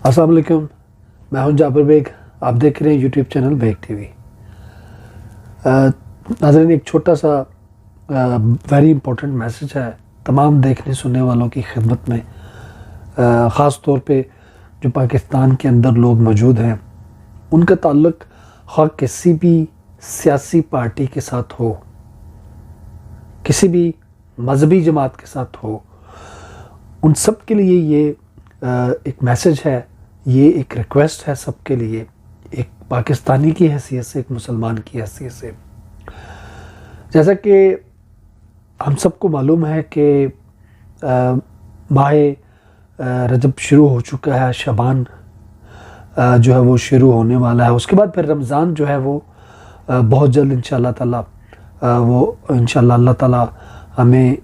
السلام علیکم، میں ہوں جابر بیگ. آپ دیکھ رہے ہیں YouTube channel Baig TV. ناظرین، ایک چھوٹا سا ویری امپورٹنٹ میسج ہے تمام دیکھنے سننے والوں کی خدمت میں، خاص طور پہ جو پاکستان کے اندر لوگ موجود ہیں ان کا تعلق خواہ کسی بھی سیاسی پارٹی کے ساتھ ہو، کسی بھی مذہبی جماعت کے ساتھ ہو. ان سب کے لیے یہ ایک میسج ہے، یہ ایک ریکویسٹ ہے سب کے لیے، ایک پاکستانی کی حیثیت سے، ایک مسلمان کی حیثیت سے. جیسا کہ ہم سب کو معلوم ہے کہ ماہ رجب شروع ہو چکا ہے، شعبان جو ہے وہ شروع ہونے والا ہے. اس کے بعد پھر رمضان جو ہے وہ بہت جلد انشاءاللہ تعالیٰ اللہ تعالیٰ ہمیں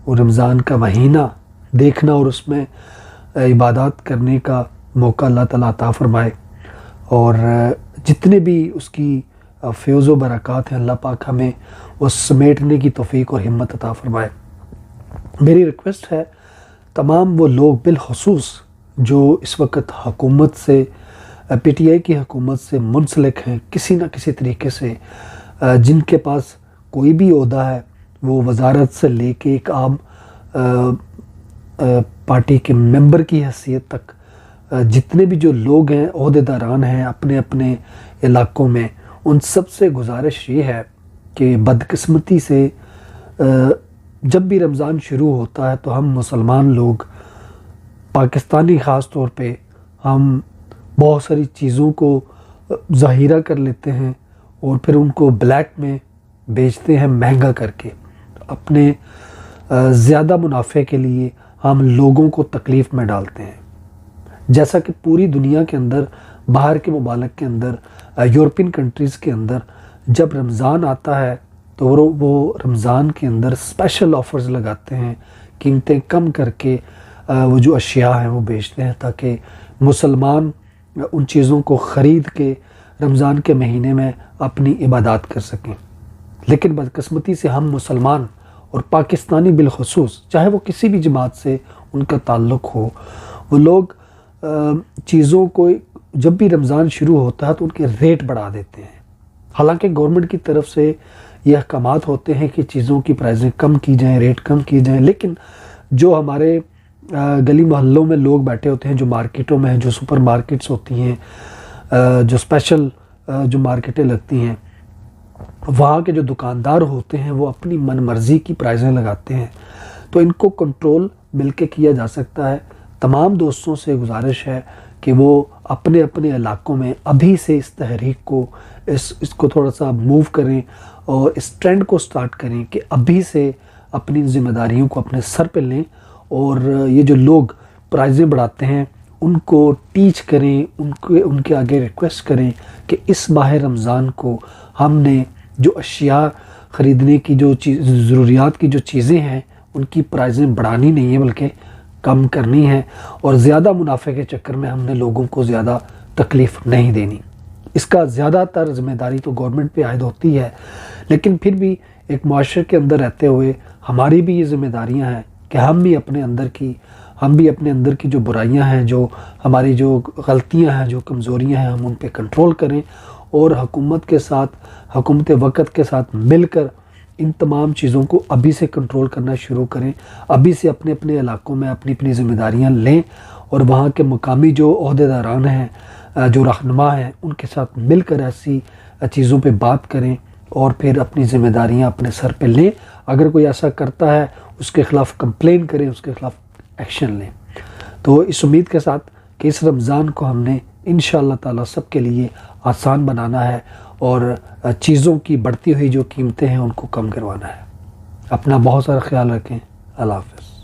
وہ رمضان کا مہینہ دیکھنا اور اس میں عبادات کرنے کا موقع اللہ تعالیٰ عطا فرمائے، اور جتنے بھی اس کی فیض و برکات ہیں اللہ پاک ہمیں وہ سمیٹنے کی توفیق اور ہمت عطا فرمائے. میری ریکویسٹ ہے تمام وہ لوگ بالخصوص جو اس وقت حکومت سے، پی ٹی آئی کی حکومت سے منسلک ہیں کسی نہ کسی طریقے سے، جن کے پاس کوئی بھی عہدہ ہے، وہ وزارت سے لے کے ایک عام پارٹی کے ممبر کی حیثیت تک جتنے بھی جو لوگ ہیں، عہدیداران ہیں اپنے اپنے علاقوں میں، ان سب سے گزارش یہ ہے کہ بدقسمتی سے جب بھی رمضان شروع ہوتا ہے تو ہم مسلمان لوگ، پاکستانی خاص طور پہ، ہم بہت ساری چیزوں کو ذخیرہ کر لیتے ہیں اور پھر ان کو بلیک میں بیچتے ہیں مہنگا کر کے. اپنے زیادہ منافع کے لیے ہم لوگوں کو تکلیف میں ڈالتے ہیں. جیسا کہ پوری دنیا کے اندر، باہر کے ممالک کے اندر، یورپین کنٹریز کے اندر جب رمضان آتا ہے تو وہ رمضان کے اندر اسپیشل آفرز لگاتے ہیں، قیمتیں کم کر کے وہ جو اشیاء ہیں وہ بیچتے ہیں تاکہ مسلمان ان چیزوں کو خرید کے رمضان کے مہینے میں اپنی عبادات کر سکیں. لیکن بدقسمتی سے ہم مسلمان اور پاکستانی بالخصوص، چاہے وہ کسی بھی جماعت سے ان کا تعلق ہو، وہ لوگ چیزوں کو جب بھی رمضان شروع ہوتا ہے تو ان کے ریٹ بڑھا دیتے ہیں. حالانکہ گورنمنٹ کی طرف سے یہ احکامات ہوتے ہیں کہ چیزوں کی پرائزیں کم کی جائیں، ریٹ کم کی جائیں، لیکن جو ہمارے گلی محلوں میں لوگ بیٹھے ہوتے ہیں، جو مارکیٹوں میں ہیں، جو سپر مارکیٹس ہوتی ہیں، جو اسپیشل جو مارکیٹیں لگتی ہیں، وہاں کے جو دکاندار ہوتے ہیں وہ اپنی من مرضی کی پرائزیں لگاتے ہیں. تو ان کو کنٹرول مل کے کیا جا سکتا ہے. تمام دوستوں سے گزارش ہے کہ وہ اپنے اپنے علاقوں میں ابھی سے اس تحریک کو، اس کو تھوڑا سا موو کریں اور اس ٹرینڈ کو سٹارٹ کریں کہ ابھی سے اپنی ذمہ داریوں کو اپنے سر پہ لیں، اور یہ جو لوگ پرائزیں بڑھاتے ہیں ان کو ٹیچ کریں، ان کے آگے ریکویسٹ کریں کہ اس ماہ رمضان کو ہم نے جو اشیاء خریدنے کی، جو ضروریات کی جو چیزیں ہیں، ان کی پرائزیں بڑھانی نہیں ہیں بلکہ کم کرنی ہے، اور زیادہ منافع کے چکر میں ہم نے لوگوں کو زیادہ تکلیف نہیں دینی. اس کا زیادہ تر ذمہ داری تو گورنمنٹ پہ عائد ہوتی ہے، لیکن پھر بھی ایک معاشرے کے اندر رہتے ہوئے ہماری بھی یہ ذمہ داریاں ہیں کہ ہم بھی اپنے اندر کی جو برائیاں ہیں، جو ہماری جو غلطیاں ہیں، جو کمزوریاں ہیں، ہم ان پہ کنٹرول کریں، اور حکومت کے ساتھ، حکومت وقت کے ساتھ مل کر ان تمام چیزوں کو ابھی سے کنٹرول کرنا شروع کریں. ابھی سے اپنے اپنے علاقوں میں اپنی ذمہ داریاں لیں، اور وہاں کے مقامی جو عہدیداران ہیں، جو رہنما ہیں، ان کے ساتھ مل کر ایسی چیزوں پہ بات کریں اور پھر اپنی ذمہ داریاں اپنے سر پہ لیں. اگر کوئی ایسا کرتا ہے اس کے خلاف کمپلین کریں، اس کے خلاف ایکشن لیں. تو اس امید کے ساتھ کہ اس رمضان کو ہم نے انشاءاللہ تعالیٰ سب کے لیے آسان بنانا ہے اور چیزوں کی بڑھتی ہوئی جو قیمتیں ہیں ان کو کم کروانا ہے. اپنا بہت سارا خیال رکھیں. اللہ حافظ.